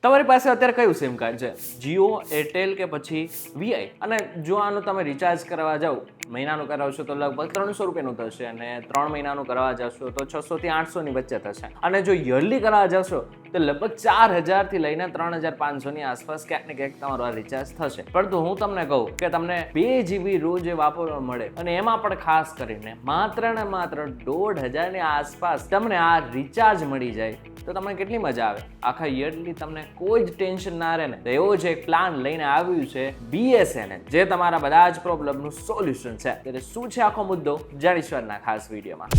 તમારી પાસે અત્યારે કયું સિમ કાર્ડ છે? જીઓ, એરટેલ કે પછી વીઆઈ? અને જો આનું તમે રિચાર્જ કરવા જાઓ, મહિનાનું કરાવશો તો લગભગ 300 રૂપિયાનું થશે અને 3 મહિનાનું કરાવવા જશો તો 600 થી 800 ની વચ્ચે થશે. અને જો યરલી કરાવવા જશો તો લગભગ 4000 થી લઈને 3500 ની આસપાસ ક્યાંક ને ક્યાંક તમારો આ રિચાર્જ થશે. પરંતુ હું તમને કહું કે તમને 2 GB રોજ વાપરવા મળે અને એમાં પણ ખાસ કરીને માત્ર ને માત્ર 1500 ની આસપાસ તમને આ રિચાર્જ મળી જાય તો તમને કેટલી મજા આવે. આખા યરલી તમને કોઈ જ ટેન્શન ના રહે ને. તો એવો જ એક પ્લાન લઈને આવ્યું છે BSNL, જે તમારા બધા જ પ્રોબ્લેમનું સોલ્યુશન છે. એટલે શું છે આખો મુદ્દો જાણીશું આજના ખાસ વિડીયોમાં.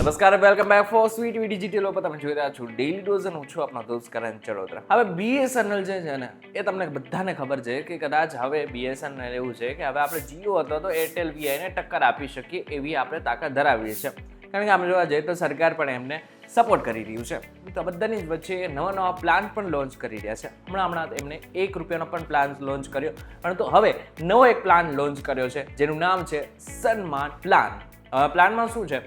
નમસ્કાર, વેલકમ બેક ફોર સ્વીટ વી ડિજિટલ ઉપર તમે જોઈ રહ્યા છો ડેલી ડોઝ અને હું છું આપનો દોસ્ત કરણ ચડોતરા. હવે BSNL જે છે ને એ તમને બધાને ખબર છે કે કદાચ હવે BSNL એવું છે કે હવે આપણે જીઓ હતો તો એરટેલ વીઆઈને ટક્કર આપી શકીએ એવી આપણે તાકાત ધરાવીએ છીએ. કારણ કે આપણે જોવા જઈએ તો સરકાર પણ એમને સપોર્ટ કરી રહ્યું છે. તો બધાની જ વચ્ચે નવા પ્લાન પણ લોન્ચ કરી રહ્યા છે. હમણાં એમને ₹1 પણ પ્લાન લોન્ચ કર્યો, પરંતુ હવે નવો એક પ્લાન લોન્ચ કર્યો છે જેનું નામ છે સન્માન પ્લાન. પ્લાનમાં શું છે,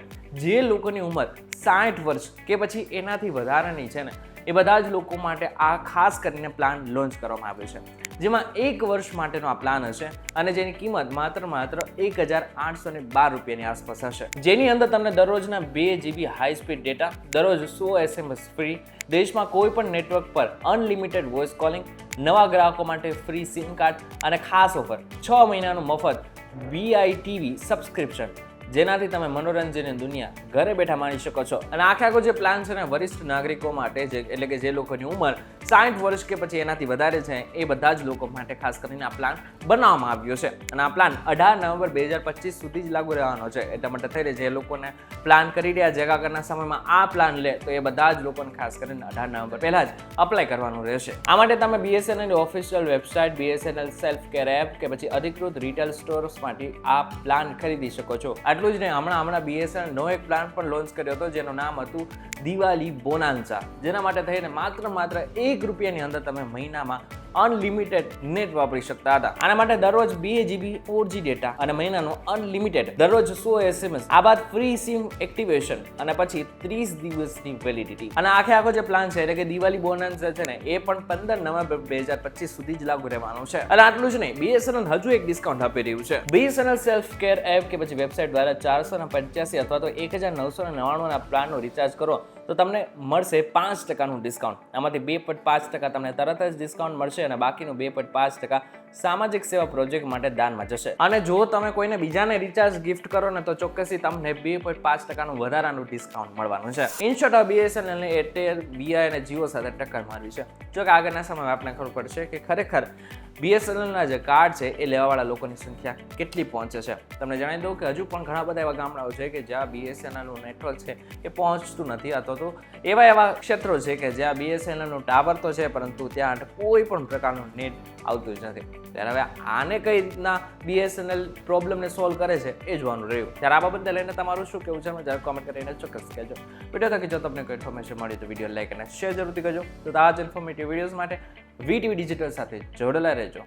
જે લોકોની ઉંમર 60 વર્ષ કે પછી એનાથી વધારાની છે ને એ બધા જ લોકો માટે આ ખાસ કરીને પ્લાન લોન્ચ કરવામાં આવ્યો છે, જેમાં 1 વર્ષ માટેનો આ પ્લાન હશે અને જેની કિંમત માત્ર ₹1812 રૂપિયાની આસપાસ હશે. જેની અંદર તમને દરરોજના 2 GB હાઈ સ્પીડ ડેટા, દરરોજ 100 SMS ફ્રી, દેશમાં કોઈ પણ નેટવર્ક પર અનલિમિટેડ વોઇસ કોલિંગ, નવા ગ્રાહકો માટે ફ્રી સિમ કાર્ડ અને ખાસ ઓફર 6 મહિનાનું મફત VITV સબસ્ક્રિપ્શન, જેનાથી તમે મનોરંજનની દુનિયા ઘરે બેઠા માણી શકો છો. અને આખો જે પ્લાન છે ને વરિષ્ઠ નાગરિકો માટે છે, એટલે કે જે લોકોની ઉંમર 60 વર્ષ કે પછી એનાથી વધારે છે એ બધા જ લોકો માટે ખાસ કરીને આ પ્લાન બનાવવામાં આવ્યો છે. અને આ પ્લાન 18 નવેમ્બર 2025 સુધી જ લાગુ રહેવાનો છે. એટલા માટે થઈ રહે છે જે લોકોને પ્લાન કરી રહ્યા છે આગળના સમયમાં આ પ્લાન લે તો એ બધા જ લોકોને ખાસ કરીને 18 નવેમ્બર પહેલાં જ અપ્લાય કરવાનું રહેશે. આ માટે તમે BSNL official website, BSNL self care app કે પછી અધિકૃત રિટેલ સ્ટોર્સમાંથી આ પ્લાન ખરીદી શકો છો. એટલું જ નહીં, હમણાં BSNL નવો એક પ્લાન પણ લોન્ચ કર્યો હતો જેનું નામ હતું દિવાળી બોનાન્સા, જેના માટે થઈને માત્ર ₹1 અંદર તમે મહિનામાં અનલિમિટેડ નેટ વાપરી શકતા હતા. આના માટે દરરોજ 2 GB 4G ડેટા અને મહિનાનું અનલિમિટેડ દરરોજ 100 SMS, આ બાદ ફ્રી સિમ એક્ટિવેશન અને પછી 30 દિવસની વેલિડિટી. અને આખો જે પ્લાન છે એટલે કે દિવાળી બોનન્સ છે ને એ પણ 15 નવેમ્બર 2025 સુધી જ લાગુ રહેવાનું છે. અને આટલું જ નહીં, BSNL હજુ એક ડિસ્કાઉન્ટ આપી રહ્યું છે. BSNL સેલ્ફ કેર એપ કે પછી વેબસાઇટ દ્વારા 485 અથવા તો 1999 ના પ્લાનનો રિચાર્જ કરો તો તમને મળશે 5% ડિસ્કાઉન્ટ. આમાંથી 2.5% તમને તરત જ ડિસ્કાઉન્ટ મળશે અને બાકીનું 2.5% સામાજિક સેવા પ્રોજેક્ટ માટે દાનમાં જશે. અને જો તમે કોઈને બીજાને રિચાર્જ ગિફ્ટ કરો ને તો ચોક્કસથી તમને 2.5% વધારાનું ડિસ્કાઉન્ટ મળવાનું છે. ઇન શોર્ટ, BSNL ને એરટેલ, વીઆઈ અને જીઓ સાથે ટક્કર મારી છે. જો કે આગળના સમયમાં આપણને ખબર પડશે કે ખરેખર BSNL ના જે કાર્ડ છે એ લેવાવાળા લોકોની સંખ્યા કેટલી પહોંચે છે. તમને જણાવી દઉં કે હજુ પણ ઘણા બધા એવા ગામડાઓ છે કે જ્યાં BSNL નું નેટવર્ક છે એ પહોંચતું નથી, અથવા તો એવા ક્ષેત્રો છે કે જ્યાં BSNL નું ટાવર તો છે પરંતુ ત્યાં કોઈ પણ પ્રકારનું નેટ આવતું જ નથી. ત્યારે હવે આને કઈ રીતના BSNL પ્રોબ્લેમને સોલ્વ કરે છે એ જોવાનું રહ્યું. ત્યારે આ બાબતને લઈને તમારું શું કહેવું છે જ્યારે કોમેન્ટ કરીને ચોક્કસ કહેજો. વિડીયો થકી જો તમને કોઈ ઇન્ફોર્મેશન મળી તો વિડીયો લાઈક અને શેર જરૂરથી કરજો. તો આ જ ઇન્ફોર્મેટિવ વિડીયોઝ માટે VTV ડિજિટલ સાથે જોડાયેલા રહેજો.